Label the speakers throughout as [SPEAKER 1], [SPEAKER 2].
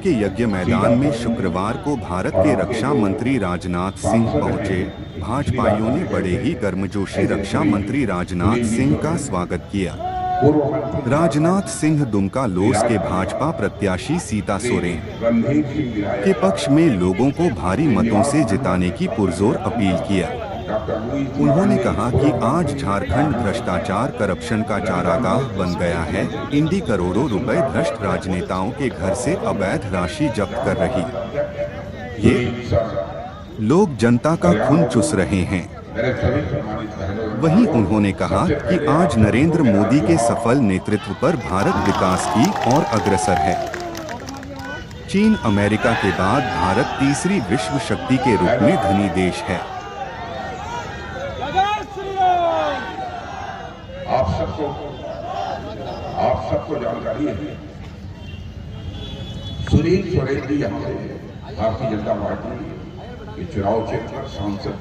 [SPEAKER 1] के यज्ञ मैदान में शुक्रवार को भारत के रक्षा मंत्री राजनाथ सिंह पहुंचे। भाजपाइयों ने बड़े ही गर्मजोशी रक्षा मंत्री राजनाथ सिंह का स्वागत किया। राजनाथ सिंह दुमका लोस के भाजपा प्रत्याशी सीता सोरेन के पक्ष में लोगों को भारी मतों से जिताने की पुरजोर अपील किया। उन्होंने कहा कि आज झारखंड भ्रष्टाचार करप्शन का चारागाह बन गया है। इंडी करोड़ों रुपए भ्रष्ट राजनेताओं के घर से अवैध राशि जब्त कर रही। ये लोग जनता का खून चूस रहे हैं। वहीं उन्होंने कहा कि आज नरेंद्र मोदी के सफल नेतृत्व पर भारत विकास की ओर अग्रसर है। चीन अमेरिका के बाद भारत तीसरी विश्व शक्ति के रूप में धनी देश है।
[SPEAKER 2] आप सबको जानकारी है, सुनील सोरेन जी यहाँ से भारतीय जनता पार्टी के चुनाव क्षेत्र पर सांसद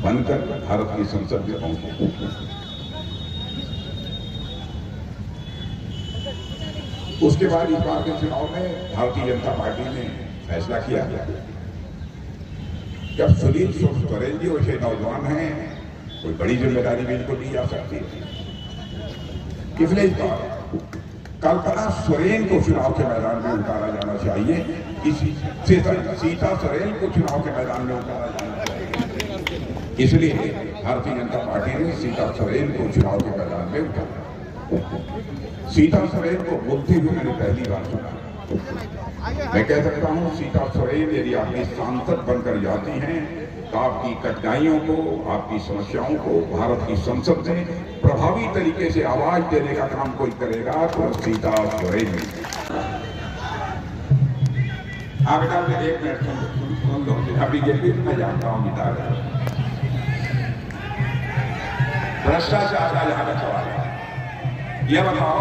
[SPEAKER 2] बनकर भारत की संसद में पहुंचे। उसके बाद इस बार के चुनाव में भारतीय जनता पार्टी ने फैसला किया, जब सुनील सोरेन जी वैसे नौजवान हैं, कोई बड़ी जिम्मेदारी भी इनको दी जा सकती है। इसलिए इस बार कल्पना सोरेन को चुनाव के मैदान में उतारा जाना चाहिए। सीता सोरेन को चुनाव के मैदान में उतारा जाना चाहिए। इसलिए भारतीय जनता पार्टी ने सीता सोरेन को चुनाव के मैदान में उतारा। सीता सोरेन को बोलते हुए मैंने पहली बार सुना। मैं कह सकता हूं, सीता सोरेन यदि आपकी सांसद बनकर जाती हैं तो आपकी कठिनाइयों को, आपकी समस्याओं को भारत की संसद में प्रभावी तरीके से आवाज देने का काम कोई करेगा तो सीता सोरेन। बेटा एक मिनट सुन लो, अभी बीजेपी मैं जानता हूँ बिता भ्रष्टाचार का जहां तक सवाल है, यह बताओ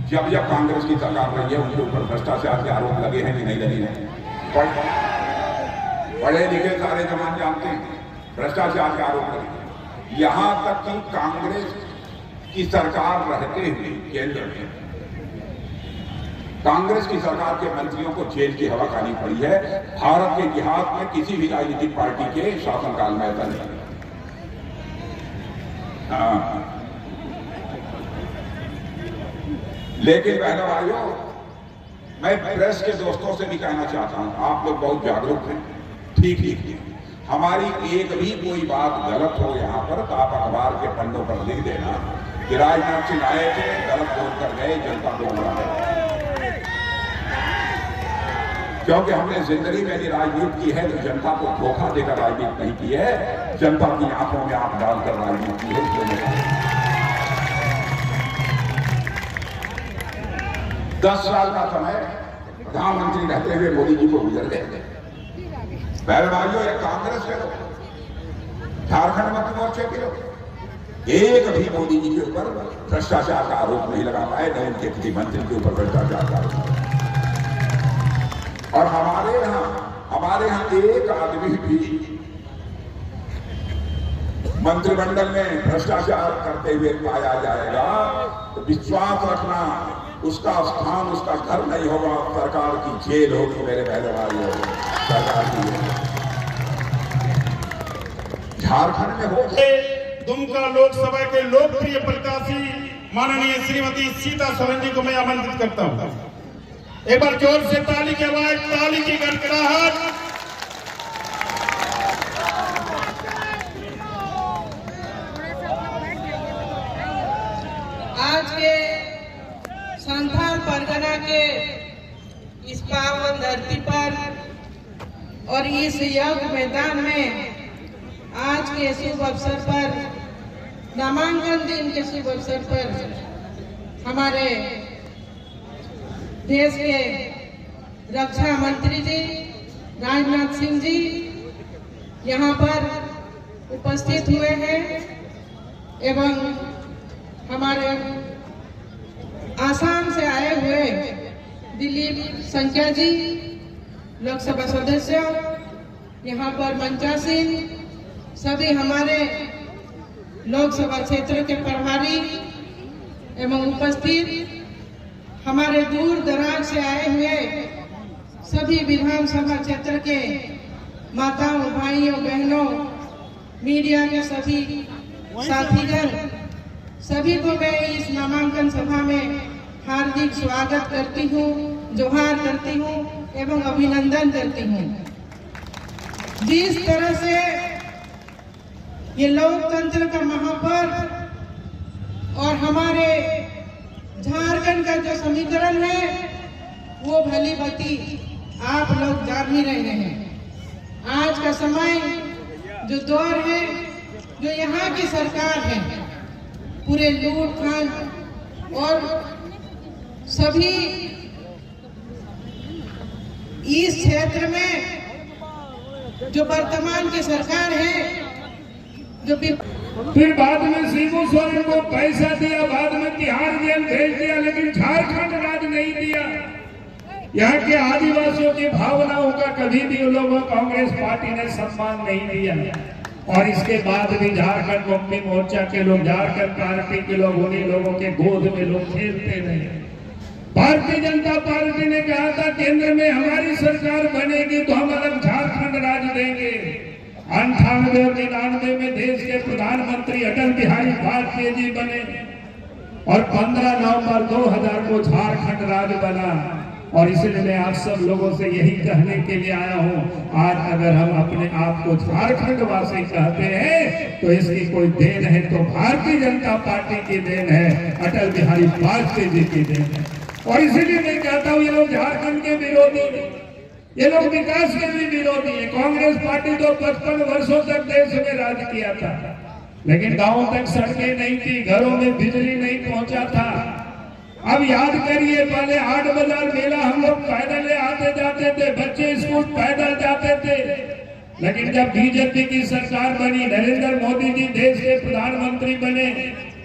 [SPEAKER 2] जब कांग्रेस की सरकार रही है उनके ऊपर भ्रष्टाचार के आरोप लगे हैं कि नहीं लगे हैं? पढ़े लिखे सारे जवान जानते हैं भ्रष्टाचार के आरोप लगे। यहां तक कि कांग्रेस की सरकार रहते हुए केंद्र में कांग्रेस की सरकार के मंत्रियों को जेल की हवा खानी पड़ी है। भारत के इतिहास में किसी भी राजनीतिक पार्टी के शासनकाल में ऐसा नहीं। लेकिन बहनों भाइयों, मैं प्रेस के दोस्तों से भी कहना चाहता हूं, आप लोग बहुत जागरूक हैं। ठीक हमारी एक भी कोई बात गलत हो यहाँ पर तो आप अखबार के पन्नों पर लिख देना कि राजनाथ सिंह आए थे, गलत बोल कर गए, जनता को बुलाया। क्योंकि हमने जिंदगी में यदि राजनीति की है तो जनता को धोखा देकर राजनीति नहीं की है, जनता की आंखों में आंख डालकर राजनीति की है। 10 साल का समय प्रधानमंत्री रहते हुए मोदी जी को गुजर गए। पहले भाइयों, एक कांग्रेस के लोग, झारखंड मुक्ति मोर्चे के लोग एक भी मोदी जी के ऊपर भ्रष्टाचार का आरोप नहीं लगा पाए, न उनके किसी मंत्री के ऊपर भ्रष्टाचार का आरोप। और हमारे यहाँ एक आदमी भी मंत्रिमंडल में भ्रष्टाचार करते हुए पाया जाएगा तो विश्वास रखना, उसका स्थान, उसका घर नहीं होगा, सरकार की जेल होगी। मेरे पहले भाइयों, सरकार की झारखंड में हो
[SPEAKER 3] दुमका लोकसभा के लोकप्रिय प्रत्याशी माननीय श्रीमती सीता सोरेन जी को मैं आमंत्रित करता हूं। एक बार जोर से ताली की आवाज, ताली की गड़गड़ाहट।
[SPEAKER 4] आज के संथाल परगना के इस पावन धरती पर और इस यज्ञ मैदान में आज के शुभ अवसर पर, नामांकन दिन के शुभ अवसर पर हमारे देश के रक्षा मंत्री जी राजनाथ सिंह जी यहाँ पर उपस्थित हुए हैं एवं हमारे आसाम से आए हुए दिलीप संख्या जी, लोकसभा सदस्य यहाँ पर मंचा सिंह, सभी हमारे लोकसभा क्षेत्र के प्रभारी एवं उपस्थित हमारे दूर दराज से आए हुए सभी विधानसभा क्षेत्र के माताओं, भाइयों, बहनों, मीडिया के सभी साथीगण, सभी को मैं इस नामांकन सभा में हार्दिक स्वागत करती हूँ, जोहार करती हूँ एवं अभिनंदन करती हूँ। जिस तरह से ये लोकतंत्र का महापर्व और हमारे झारखंड का जो समीकरण है वो भली भांति आप लोग जान ही रहे हैं। आज का समय जो दौर है, जो यहाँ की सरकार है, पूरे लूटखंड और सभी इस क्षेत्र में जो वर्तमान की सरकार है, जो
[SPEAKER 5] फिर बाद में शिबू सोरेन को पैसा दिया, बाद में तिहाड़ जेल भेज दिया, लेकिन झारखंड राज नहीं दिया। यहाँ के आदिवासियों की भावनाओं का कभी भी उन लोगों कांग्रेस पार्टी ने सम्मान नहीं दिया। और इसके बाद भी झारखंड मुक्ति मोर्चा के लोग, झारखंड पार्टी के लोग, उन्हीं लोगों के गोद में लोग खेलते रहे। भारतीय जनता पार्टी ने कहा था केंद्र में हमारी सरकार बनेगी तो हम अलग झारखंड राज देंगे। 98 और 99 में देश के प्रधानमंत्री अटल बिहारी वाजपेयी जी बने और 15 नवंबर 2000 को झारखंड राज्य बना। और इसलिए मैं आप सब लोगों से यही कहने के लिए आया हूं, आज अगर हम अपने आप को झारखंड वासी कहते हैं तो इसकी कोई देन है तो भारतीय जनता पार्टी की देन है, अटल बिहारी वाजपेयी जी की देन है। और इसीलिए मैं कहता हूँ ये लोग झारखंड के विरोधी, ये लोग विकास के भी विरोधी है। कांग्रेस पार्टी तो 55 वर्षों तक देश में राज किया था, लेकिन गांवों तक सड़कें नहीं थी, घरों में बिजली नहीं पहुंचा था। अब याद करिए, पहले 8 बाजार मेला हम लोग पैदल आते जाते थे, बच्चे स्कूल पैदल जाते थे। लेकिन जब बीजेपी की सरकार बनी, नरेंद्र मोदी जी देश के प्रधानमंत्री बने,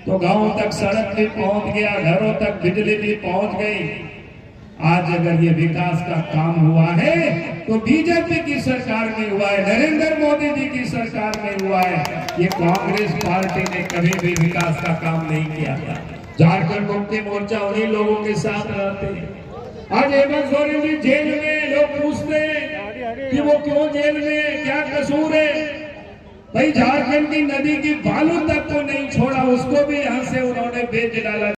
[SPEAKER 5] तो गांवों तक सड़क भी पहुंच गया, घरों तक बिजली भी पहुंच गई। आज अगर ये विकास का काम हुआ है तो बीजेपी की सरकार में हुआ है, नरेंद्र मोदी जी की सरकार में हुआ है। ये कांग्रेस पार्टी ने कभी भी विकास का काम नहीं किया था। झारखंड मुक्ति मोर्चा उन्हीं लोगों के साथ रहते हैं। आज हेमंत सोरेन जी जेल में, लोग पूछते हैं कि वो क्यों जेल में, क्या कसूर है। भाई झारखंड की नदी की बालू तक को नहीं छोड़ा, उसको भी यहाँ से उन्होंने बेच डाला।